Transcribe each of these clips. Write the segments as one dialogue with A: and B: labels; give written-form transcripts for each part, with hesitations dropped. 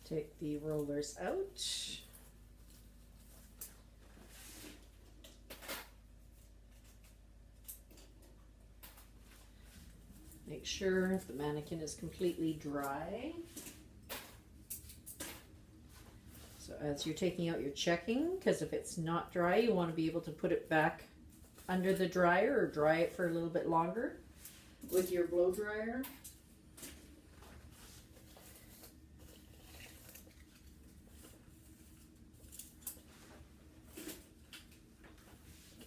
A: Take the rollers out. Make sure the mannequin is completely dry. So as you're taking out, you're checking, because if it's not dry, you want to be able to put it back under the dryer or dry it for a little bit longer with your blow dryer.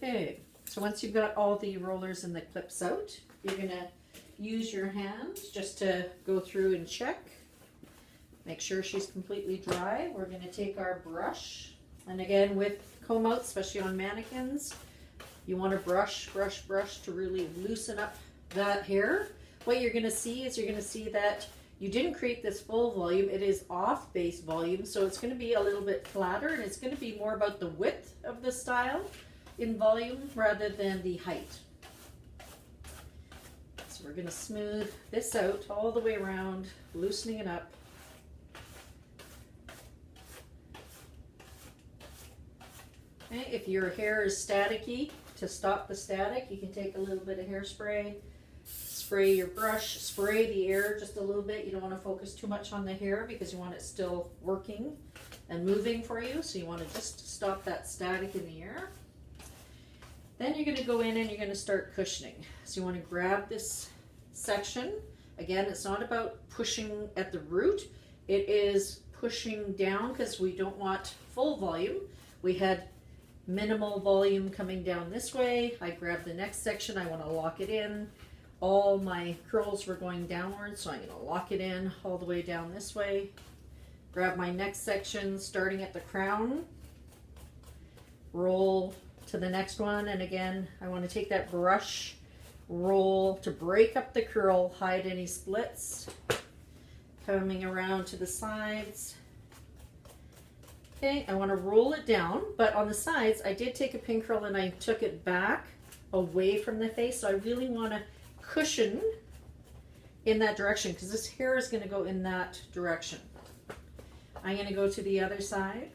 A: Okay, so once you've got all the rollers and the clips out, you're going to use your hand just to go through and check. Make sure she's completely dry. We're going to take our brush, and again with comb out, especially on mannequins, you want to brush to really loosen up that hair. What you're going to see is that you didn't create this full volume. It is off base volume, so it's going to be a little bit flatter, and it's going to be more about the width of the style in volume rather than the height. So we're going to smooth this out all the way around, loosening it up. Okay, if your hair is staticky, to stop the static, you can take a little bit of hairspray, spray your brush, spray the air just a little bit. You don't want to focus too much on the hair because you want it still working and moving for you. So you want to just stop that static in the air. Then you're going to go in and you're going to start cushioning. So you want to grab this section. Again, it's not about pushing at the root. It is pushing down because we don't want full volume. We had minimal volume coming down this way. I grabbed the next section. I want to lock it in. All my curls were going downwards, so I'm going to lock it in all the way down this way. Grab my next section, starting at the crown. Roll to the next one, and again I want to take that brush, roll to break up the curl, hide any splits, coming around to the sides. Okay, I want to roll it down, but on the sides I did take a pin curl and I took it back away from the face, so I really want to cushion in that direction because this hair is going to go in that direction. I'm going to go to the other side,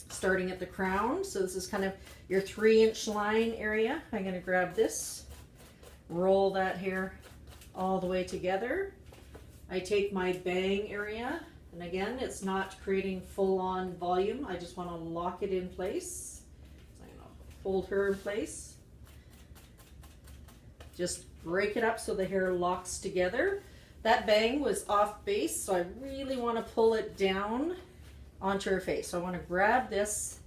A: starting at the crown. So this is kind of your 3-inch line area. I'm going to grab this, roll that hair all the way together. I take my bang area, and again, it's not creating full-on volume. I just want to lock it in place. So I'm going to hold her in place. Just break it up so the hair locks together. That bang was off base, so I really want to pull it down onto her face. So I want to grab this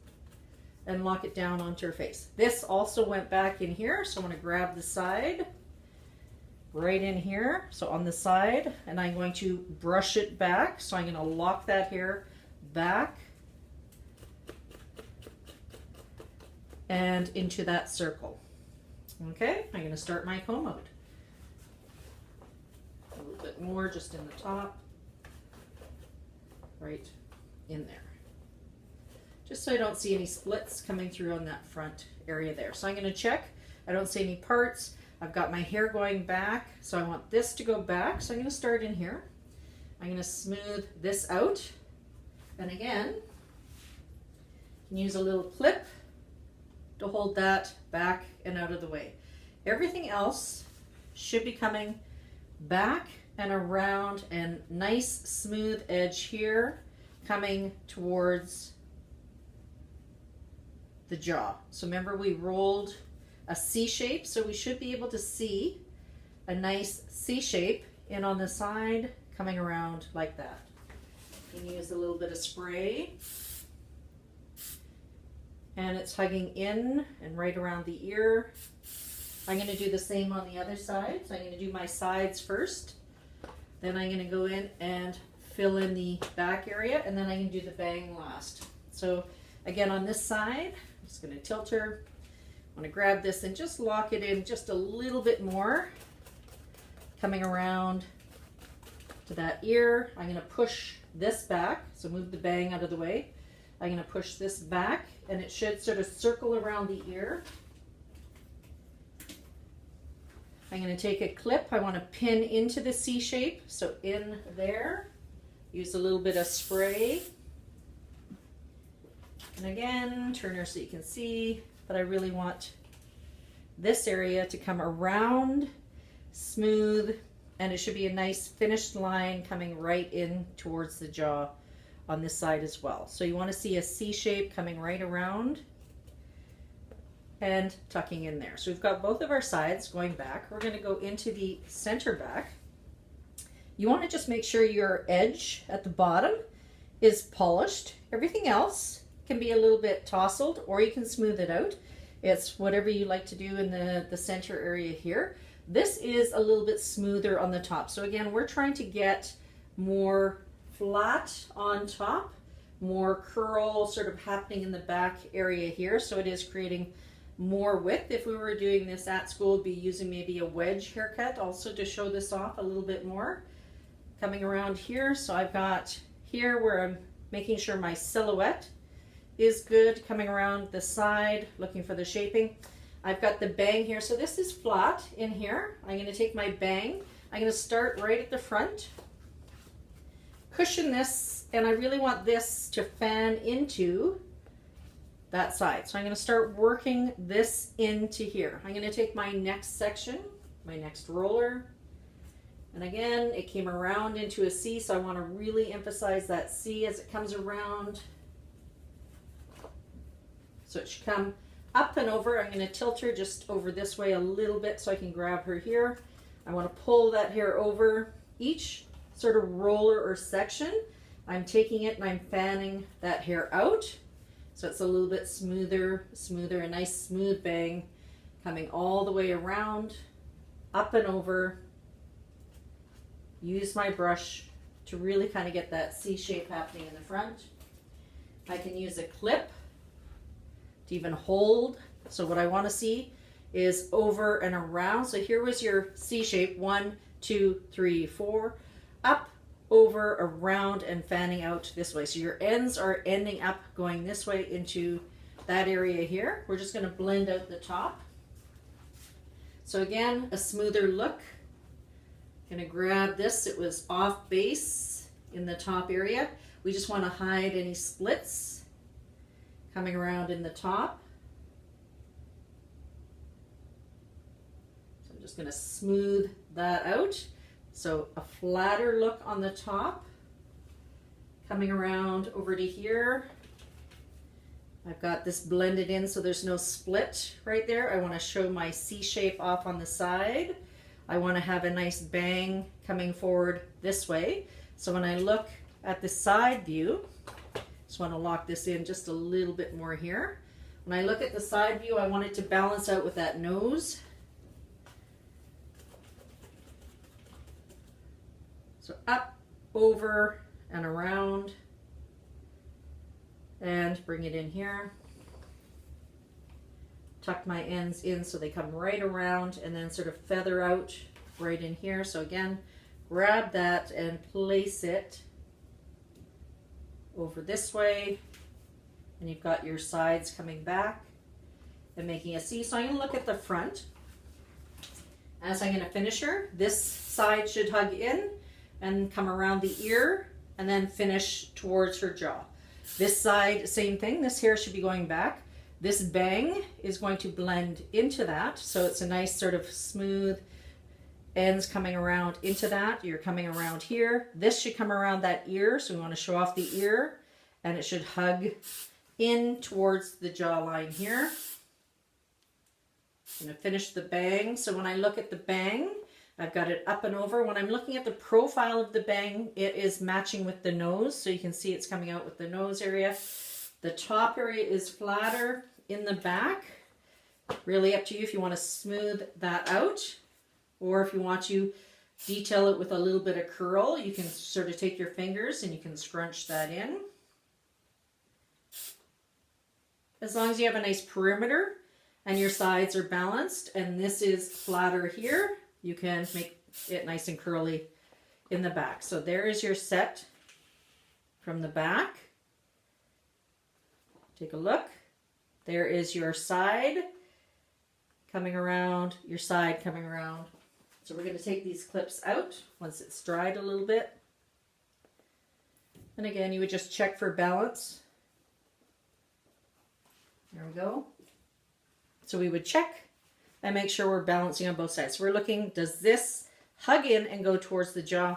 A: and lock it down onto her face. This also went back in here, so I want to grab the side right in here, so on the side, and I'm going to brush it back. So I'm going to lock that hair back and into that circle. Okay, I'm going to start my comb out. A little bit more just in the top, right in there, just so I don't see any splits coming through on that front area there. So I'm going to check. I don't see any parts. I've got my hair going back, so I want this to go back. So I'm going to start in here. I'm going to smooth this out, and again, you can use a little clip to hold that back and out of the way. Everything else should be coming back and around, and nice smooth edge here coming towards the jaw. So remember, we rolled a C shape, so we should be able to see a nice C shape in on the side coming around like that. You can use a little bit of spray, and it's hugging in and right around the ear. I'm going to do the same on the other side. So I'm going to do my sides first, then I'm going to go in and fill in the back area, and then I can do the bang last. So again, on this side, I'm just going to tilt her. I'm going to grab this and just lock it in just a little bit more, coming around to that ear. I'm going to push this back, so move the bang out of the way. I'm going to push this back, and it should sort of circle around the ear. I'm going to take a clip. I want to pin into the C shape, so in there. Use a little bit of spray. And again, turn her so you can see, but I really want this area to come around, smooth, and it should be a nice finished line coming right in towards the jaw on this side as well. So you want to see a C shape coming right around and tucking in there. So we've got both of our sides going back. We're going to go into the center back. You want to just make sure your edge at the bottom is polished. Everything else can be a little bit tousled, or you can smooth it out. It's whatever you like to do in the center area here. This is a little bit smoother on the top. So again, we're trying to get more flat on top, more curl sort of happening in the back area here. So it is creating more width. If we were doing this at school, we'd be using maybe a wedge haircut also to show this off a little bit more. Coming around here, so I've got here where I'm making sure my silhouette is good, coming around the side, looking for the shaping. I've got the bang here, so this is flat in here. I'm going to take my bang, I'm going to start right at the front, cushion this, and I really want this to fan into that side. So I'm going to start working this into here. I'm going to take my next section, my next roller, and again, it came around into a C, so I want to really emphasize that C as it comes around. So it should come up and over. I'm going to tilt her just over this way a little bit so I can grab her here. I want to pull that hair over. Each sort of roller or section, I'm taking it and I'm fanning that hair out. So it's a little bit smoother, a nice smooth bang coming all the way around, up and over. Use my brush to really kind of get that C shape happening in the front. I can use a clip to even hold. So what I want to see is over and around. So here was your C shape, 1, 2, 3, 4, up, over, around, and fanning out this way. So your ends are ending up going this way into that area here. We're just going to blend out the top. So again, a smoother look. Gonna grab this, it was off base in the top area. We just want to hide any splits coming around in the top. So I'm just gonna smooth that out. So a flatter look on the top, coming around over to here. I've got this blended in so there's no split right there. I want to show my C shape off on the side. I want to have a nice bang coming forward this way. So when I look at the side view, just want to lock this in just a little bit more here. When I look at the side view, I want it to balance out with that nose. So up, over, and around, and bring it in here. Tuck my ends in so they come right around and then sort of feather out right in here. So again, grab that and place it over this way, and you've got your sides coming back and making a C. So I'm going to look at the front. As I'm going to finish her, this side should hug in and come around the ear and then finish towards her jaw. This side, same thing. This hair should be going back. This bang is going to blend into that, so it's a nice sort of smooth ends coming around into that. You're coming around here. This should come around that ear, so we want to show off the ear, and it should hug in towards the jawline here. I'm going to finish the bang. So when I look at the bang, I've got it up and over. When I'm looking at the profile of the bang, it is matching with the nose, so you can see it's coming out with the nose area. The top area is flatter in the back. Really up to you if you want to smooth that out, or if you want to detail it with a little bit of curl, you can sort of take your fingers and you can scrunch that in. As long as you have a nice perimeter and your sides are balanced and this is flatter here, you can make it nice and curly in the back. So there is your set from the back. Take a look. There is your side coming around, your side coming around. So we're going to take these clips out once it's dried a little bit. And again, you would just check for balance. There we go. So we would check and make sure we're balancing on both sides. So we're looking, does this hug in and go towards the jaw?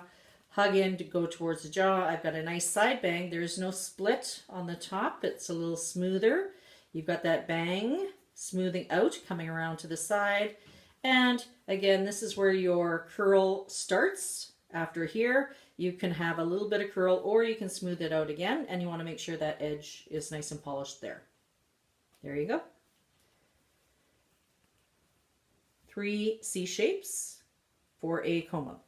A: Hug in to go towards the jaw. I've got a nice side bang. There's no split on the top. It's a little smoother. You've got that bang smoothing out, coming around to the side. And again, this is where your curl starts. After here, you can have a little bit of curl or you can smooth it out again. And you want to make sure that edge is nice and polished there. There you go. 3 C shapes for a comb up.